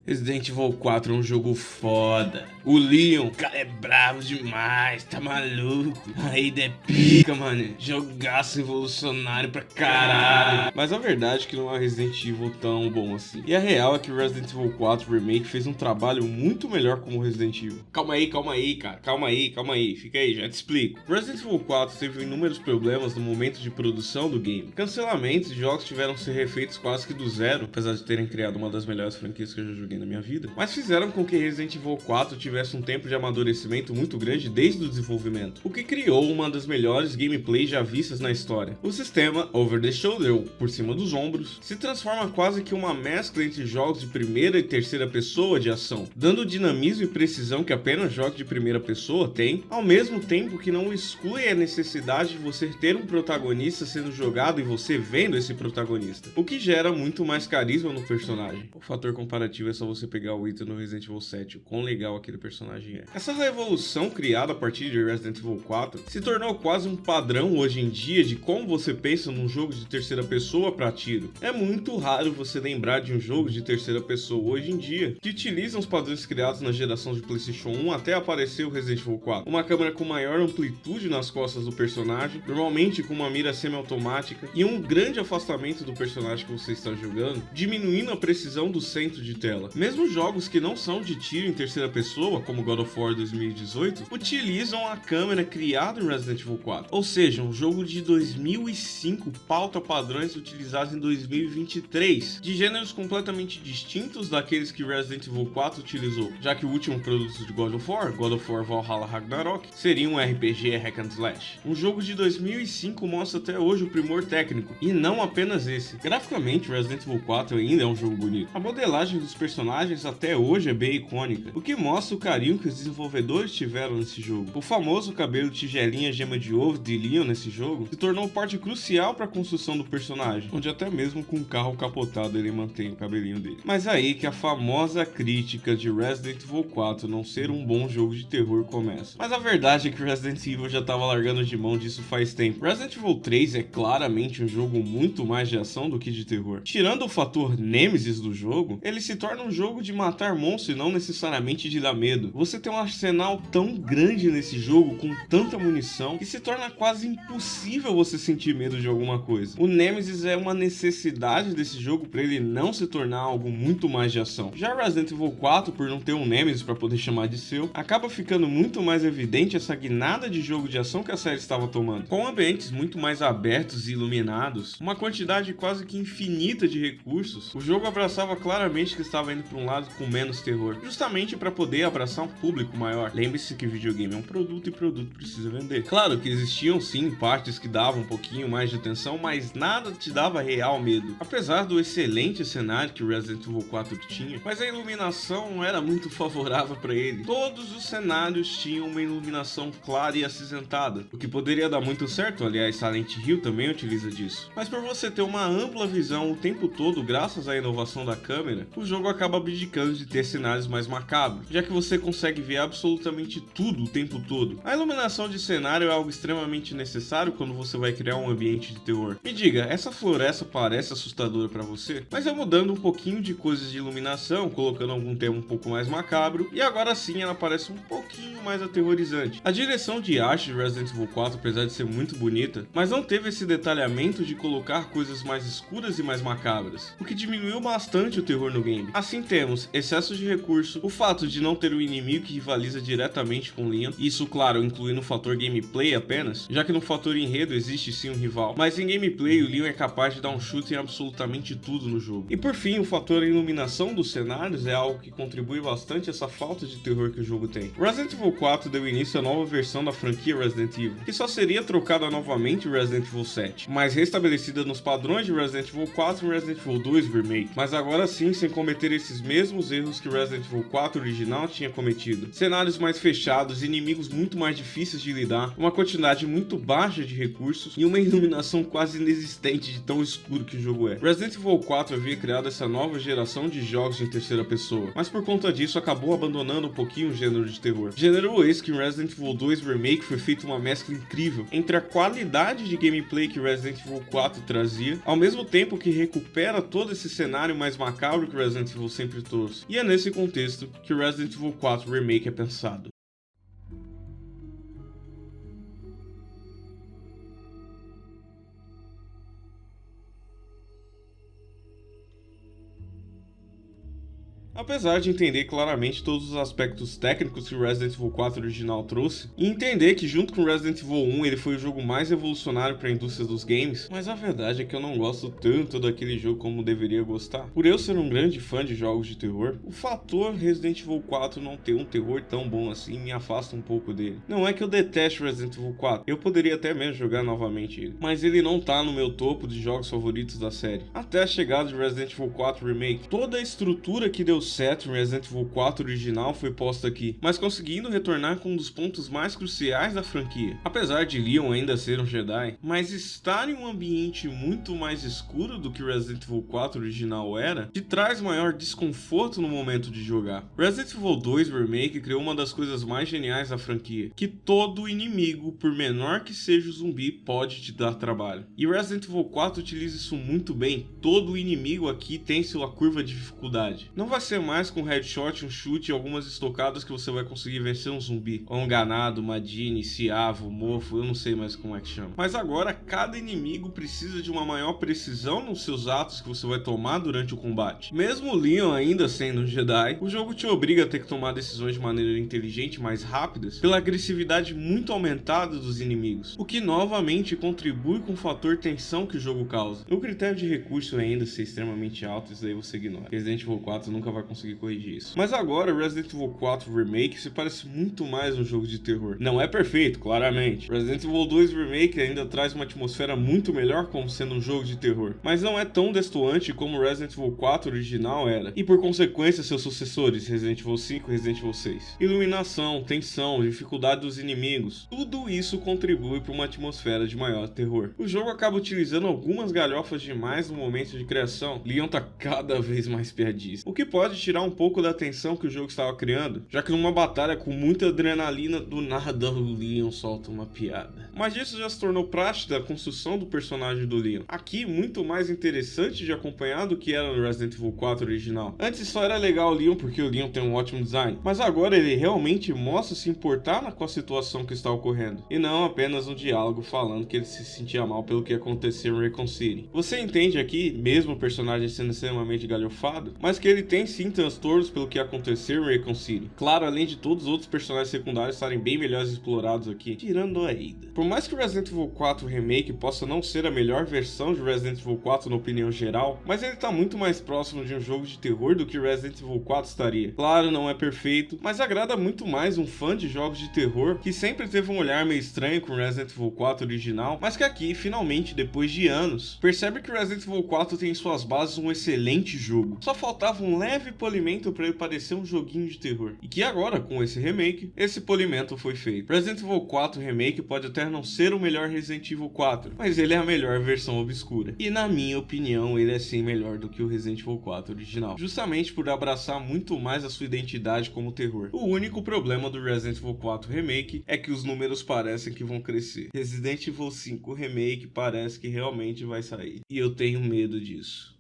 Resident Evil 4 é um jogo foda. O Leon, cara, é bravo demais, tá maluco? A Ada é pica, mano. Jogaço revolucionário pra caralho. Mas a verdade é que não é Resident Evil tão bom assim. E a real é que Resident Evil 4 Remake fez um trabalho muito melhor como Resident Evil. Calma aí, cara. Calma aí. Fica aí, já te explico. Resident Evil 4 teve inúmeros problemas no momento de produção do game. Cancelamentos e jogos tiveram que ser refeitos quase que do zero, apesar de terem criado uma das melhores franquias que eu já joguei na minha vida, mas fizeram com que Resident Evil 4 tivesse um tempo de amadurecimento muito grande desde o desenvolvimento, o que criou uma das melhores gameplays já vistas na história. O sistema Over the Shoulder, ou por cima dos ombros, se transforma quase que uma mescla entre jogos de primeira e terceira pessoa de ação, dando o dinamismo e precisão que apenas jogos de primeira pessoa têm, ao mesmo tempo que não exclui a necessidade de você ter um protagonista sendo jogado e você vendo esse protagonista, o que gera muito mais carisma no personagem. O fator comparativo é só você pegar o Ethan no Resident Evil 7, o quão legal aquele personagem é. Essa revolução criada a partir de Resident Evil 4 se tornou quase um padrão hoje em dia de como você pensa num jogo de terceira pessoa para tiro. É muito raro você lembrar de um jogo de terceira pessoa hoje em dia que utiliza os padrões criados na geração de PlayStation 1 até aparecer o Resident Evil 4. Uma câmera com maior amplitude nas costas do personagem, normalmente com uma mira semi-automática e um grande afastamento do personagem que você está jogando, diminuindo a precisão do centro de tela. Mesmo jogos que não são de tiro em terceira pessoa, como God of War 2018, utilizam a câmera criada em Resident Evil 4. Ou seja, um jogo de 2005 pauta padrões utilizados em 2023, de gêneros completamente distintos daqueles que Resident Evil 4 utilizou, já que o último produto de God of War Valhalla Ragnarok, seria um RPG hack and slash. Um jogo de 2005 mostra até hoje o primor técnico, e não apenas esse. Graficamente, Resident Evil 4 ainda é um jogo bonito. A modelagem dos personagens até hoje é bem icônica, o que mostra o carinho que os desenvolvedores tiveram nesse jogo. O famoso cabelo tigelinha gema de ovo de Leon nesse jogo se tornou parte crucial para a construção do personagem, onde até mesmo com o carro capotado ele mantém o cabelinho dele. Mas aí que a famosa crítica de Resident Evil 4 não ser um bom jogo de terror começa. Mas a verdade é que Resident Evil já estava largando de mão disso faz tempo. Resident Evil 3 é claramente um jogo muito mais de ação do que de terror. Tirando o fator Nemesis do jogo, ele se torna um jogo de matar monstros e não necessariamente de dar medo. Você tem um arsenal tão grande nesse jogo, com tanta munição, que se torna quase impossível você sentir medo de alguma coisa. O Nemesis é uma necessidade desse jogo para ele não se tornar algo muito mais de ação. Já Resident Evil 4, por não ter um Nemesis para poder chamar de seu, acaba ficando muito mais evidente essa guinada de jogo de ação que a série estava tomando. Com ambientes muito mais abertos e iluminados, uma quantidade quase que infinita de recursos, o jogo abraçava claramente que estava indo para um lado com menos terror, justamente para poder abraçar um público maior. Lembre-se que videogame é um produto e produto precisa vender. Claro que existiam sim partes que davam um pouquinho mais de atenção, mas nada te dava real medo. Apesar do excelente cenário que Resident Evil 4 tinha, mas a iluminação não era muito favorável para ele. Todos os cenários tinham uma iluminação clara e acinzentada, o que poderia dar muito certo, aliás Silent Hill também utiliza disso. Mas por você ter uma ampla visão o tempo todo graças à inovação da câmera, o jogo acaba abdicando de ter cenários mais macabros, já que você consegue ver absolutamente tudo o tempo todo. A iluminação de cenário é algo extremamente necessário quando você vai criar um ambiente de terror. Me diga, essa floresta parece assustadora para você? Mas é mudando um pouquinho de coisas de iluminação, colocando algum tema um pouco mais macabro, e agora sim ela parece um pouquinho mais aterrorizante. A direção de arte de Resident Evil 4, apesar de ser muito bonita, mas não teve esse detalhamento de colocar coisas mais escuras e mais macabras, o que diminuiu bastante o terror no game. Assim temos excesso de recurso, o fato de não ter um inimigo que rivaliza diretamente com Leon, isso claro incluindo o fator gameplay apenas, já que no fator enredo existe sim um rival, mas em gameplay o Leon é capaz de dar um chute em absolutamente tudo no jogo. E por fim, o fator iluminação dos cenários é algo que contribui bastante a essa falta de terror que o jogo tem. Resident Evil 4 deu início à nova versão da franquia Resident Evil, que só seria trocada novamente em Resident Evil 7, mas restabelecida nos padrões de Resident Evil 4 e Resident Evil 2 Remake, mas agora sim sem cometer esses mesmos erros que Resident Evil 4 original tinha cometido. Cenários mais fechados, inimigos muito mais difíceis de lidar, uma quantidade muito baixa de recursos e uma iluminação quase inexistente de tão escuro que o jogo é. Resident Evil 4 havia criado essa nova geração de jogos em terceira pessoa, mas por conta disso acabou abandonando um pouquinho o gênero de terror. Gênero esse que em Resident Evil 2 Remake foi feita uma mescla incrível entre a qualidade de gameplay que Resident Evil 4 trazia, ao mesmo tempo que recupera todo esse cenário mais macabro que Resident Evil sempre trouxe. E é nesse contexto que Resident Evil 4 Remake é pensado. Apesar de entender claramente todos os aspectos técnicos que o Resident Evil 4 original trouxe, e entender que junto com Resident Evil 1 ele foi o jogo mais revolucionário para a indústria dos games, mas a verdade é que eu não gosto tanto daquele jogo como deveria gostar. Por eu ser um grande fã de jogos de terror, o fator Resident Evil 4 não ter um terror tão bom assim me afasta um pouco dele. Não é que eu deteste Resident Evil 4, eu poderia até mesmo jogar novamente ele, mas ele não tá no meu topo de jogos favoritos da série. Até a chegada de Resident Evil 4 Remake, toda a estrutura que deu certo em Resident Evil 4 original foi posta aqui, mas conseguindo retornar com um dos pontos mais cruciais da franquia. Apesar de Leon ainda ser um Jedi, mas estar em um ambiente muito mais escuro do que Resident Evil 4 original era, te traz maior desconforto no momento de jogar. Resident Evil 2 Remake criou uma das coisas mais geniais da franquia, que todo inimigo, por menor que seja o zumbi, pode te dar trabalho. E Resident Evil 4 utiliza isso muito bem, todo inimigo aqui tem sua curva de dificuldade. Não vai ser mais com um headshot, um chute e algumas estocadas que você vai conseguir vencer um zumbi, ou um ganado, uma Dini, Ciavo, mofo, eu não sei mais como é que chama. Mas agora cada inimigo precisa de uma maior precisão nos seus atos que você vai tomar durante o combate. Mesmo o Leon ainda sendo um Jedi, o jogo te obriga a ter que tomar decisões de maneira inteligente e mais rápidas pela agressividade muito aumentada dos inimigos, o que novamente contribui com o fator tensão que o jogo causa. O critério de recurso ainda ser extremamente alto, isso daí você ignora. Resident Evil 4 nunca vai conseguir corrigir isso. Mas agora Resident Evil 4 Remake se parece muito mais um jogo de terror. Não é perfeito, claramente. Resident Evil 2 Remake ainda traz uma atmosfera muito melhor como sendo um jogo de terror, mas não é tão destoante como Resident Evil 4 original era, e por consequência seus sucessores, Resident Evil 5 e Resident Evil 6. Iluminação, tensão, dificuldade dos inimigos, tudo isso contribui para uma atmosfera de maior terror. O jogo acaba utilizando algumas galhofas demais no momento de criação. Leon tá cada vez mais piadista, o que pode tirar um pouco da tensão que o jogo estava criando, já que numa batalha com muita adrenalina, do nada o Leon solta uma piada. Mas isso já se tornou praxe da construção do personagem do Leon. Aqui, muito mais interessante de acompanhar do que era no Resident Evil 4 original. Antes só era legal o Leon porque o Leon tem um ótimo design, mas agora ele realmente mostra se importar com a situação que está ocorrendo, e não apenas um diálogo falando que ele se sentia mal pelo que aconteceu em Raccoon City. Você entende aqui, mesmo o personagem sendo extremamente galhofado, mas que ele tem sim transtornos pelo que aconteceu em Raccoon City. Claro, além de todos os outros personagens secundários estarem bem melhores explorados aqui, tirando a Ada. Por mais que o Resident Evil 4 Remake possa não ser a melhor versão de Resident Evil 4 na opinião geral, mas ele está muito mais próximo de um jogo de terror do que Resident Evil 4 estaria. Claro, não é perfeito, mas agrada muito mais um fã de jogos de terror que sempre teve um olhar meio estranho com Resident Evil 4 original, mas que aqui, finalmente, depois de anos, percebe que Resident Evil 4 tem em suas bases um excelente jogo. Só faltava um leve polimento para ele parecer um joguinho de terror. E que agora, com esse remake, esse polimento foi feito. Resident Evil 4 Remake pode até não ser o melhor Resident Evil 4, mas ele é a melhor versão obscura. E na minha opinião, ele é sim melhor do que o Resident Evil 4 original, justamente por abraçar muito mais a sua identidade como terror. O único problema do Resident Evil 4 Remake é que os números parecem que vão crescer. Resident Evil 5 Remake parece que realmente vai sair, e eu tenho medo disso.